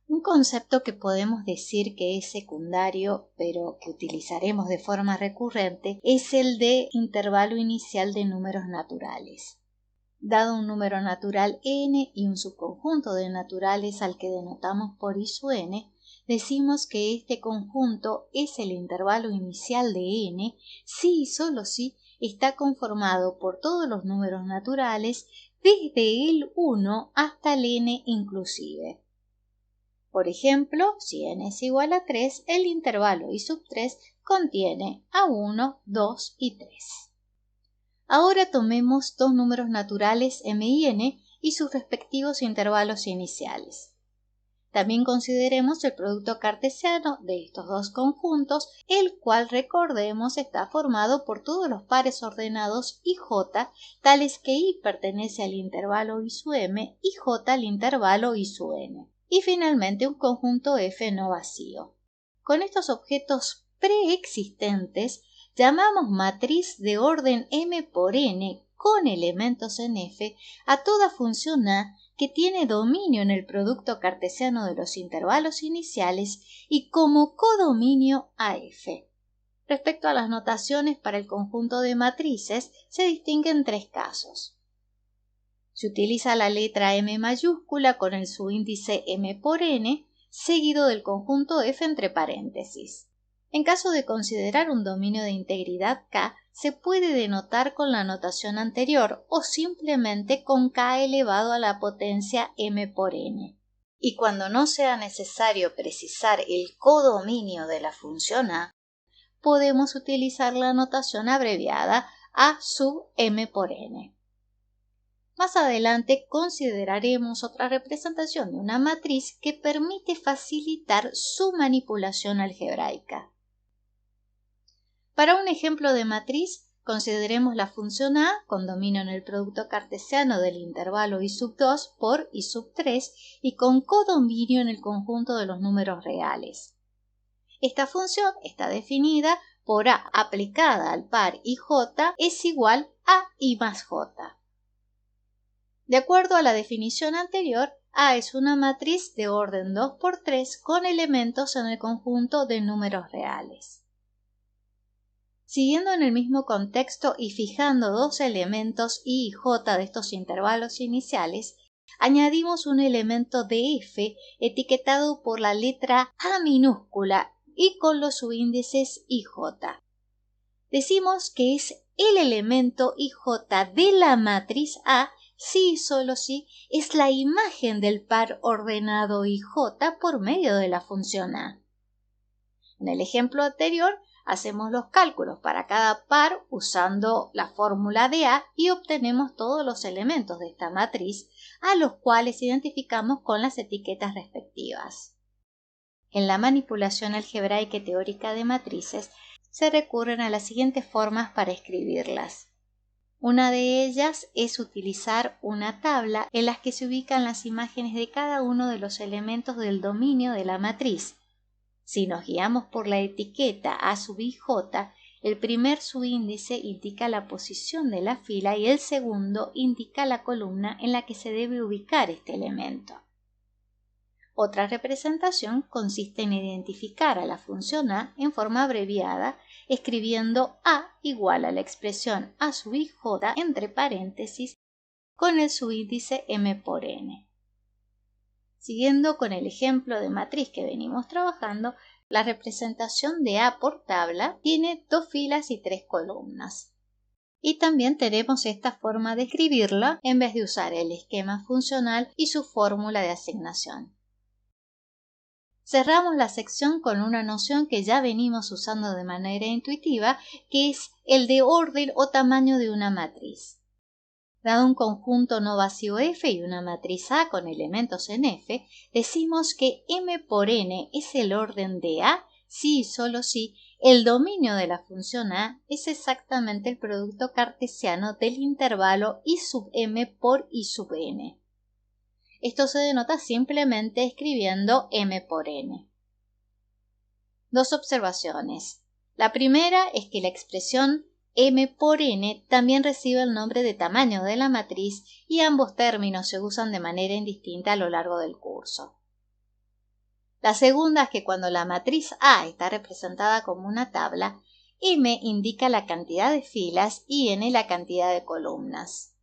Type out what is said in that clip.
Un concepto que podemos decir que es secundario, pero que utilizaremos de forma recurrente, es el de intervalo inicial de números naturales. Dado un número natural n y un subconjunto de naturales al que denotamos por i sub n, decimos que este conjunto es el intervalo inicial de n si y solo si está conformado por todos los números naturales desde el 1 hasta el n inclusive. Por ejemplo, si n es igual a 3, el intervalo i sub 3 contiene a 1, 2 y 3. Ahora tomemos dos números naturales m y n y sus respectivos intervalos iniciales. También consideremos el producto cartesiano de estos dos conjuntos, el cual, recordemos, está formado por todos los pares ordenados ij, tales que i pertenece al intervalo i sub m y j al intervalo i sub n. Y finalmente un conjunto f no vacío. Con estos objetos preexistentes llamamos matriz de orden m por n con elementos en f a toda función a que tiene dominio en el producto cartesiano de los intervalos iniciales y como codominio a f. Respecto a las notaciones para el conjunto de matrices, se distinguen tres casos. Se utiliza la letra m mayúscula con el subíndice m por n, seguido del conjunto f entre paréntesis. En caso de considerar un dominio de integridad K, se puede denotar con la notación anterior o simplemente con K elevado a la potencia m por n. Y cuando no sea necesario precisar el codominio de la función a, podemos utilizar la notación abreviada a sub m por n. Más adelante consideraremos otra representación de una matriz que permite facilitar su manipulación algebraica. Para un ejemplo de matriz, consideremos la función a con dominio en el producto cartesiano del intervalo i sub 2 por i sub 3 y con codominio en el conjunto de los números reales. Esta función está definida por a aplicada al par ij es igual a i más j. De acuerdo a la definición anterior, A es una matriz de orden 2 por 3 con elementos en el conjunto de números reales. Siguiendo en el mismo contexto y fijando dos elementos i y j de estos intervalos iniciales, añadimos un elemento de f etiquetado por la letra A minúscula y con los subíndices i j. Decimos que es el elemento ij de la matriz A si y solo si es la imagen del par ordenado ij por medio de la función a. En el ejemplo anterior, hacemos los cálculos para cada par usando la fórmula de A y obtenemos todos los elementos de esta matriz, a los cuales identificamos con las etiquetas respectivas. En la manipulación algebraica y teórica de matrices, se recurren a las siguientes formas para escribirlas. Una de ellas es utilizar una tabla en la que se ubican las imágenes de cada uno de los elementos del dominio de la matriz. Si nos guiamos por la etiqueta A sub ij, el primer subíndice indica la posición de la fila y el segundo indica la columna en la que se debe ubicar este elemento. Otra representación consiste en identificar a la función a en forma abreviada, escribiendo a igual a la expresión a sub ij entre paréntesis con el subíndice m por n. Siguiendo con el ejemplo de matriz que venimos trabajando, la representación de A por tabla tiene 2 filas y 3 columnas. Y también tenemos esta forma de escribirla en vez de usar el esquema funcional y su fórmula de asignación. Cerramos la sección con una noción que ya venimos usando de manera intuitiva, que es el de orden o tamaño de una matriz. Dado un conjunto no vacío F y una matriz A con elementos en F, decimos que M por N es el orden de A si y solo si el dominio de la función A es exactamente el producto cartesiano del intervalo I sub M por I sub N. Esto se denota simplemente escribiendo M por N. Dos observaciones. La primera es que la expresión M por N también recibe el nombre de tamaño de la matriz y ambos términos se usan de manera indistinta a lo largo del curso. La segunda es que cuando la matriz A está representada como una tabla, M indica la cantidad de filas y N la cantidad de columnas.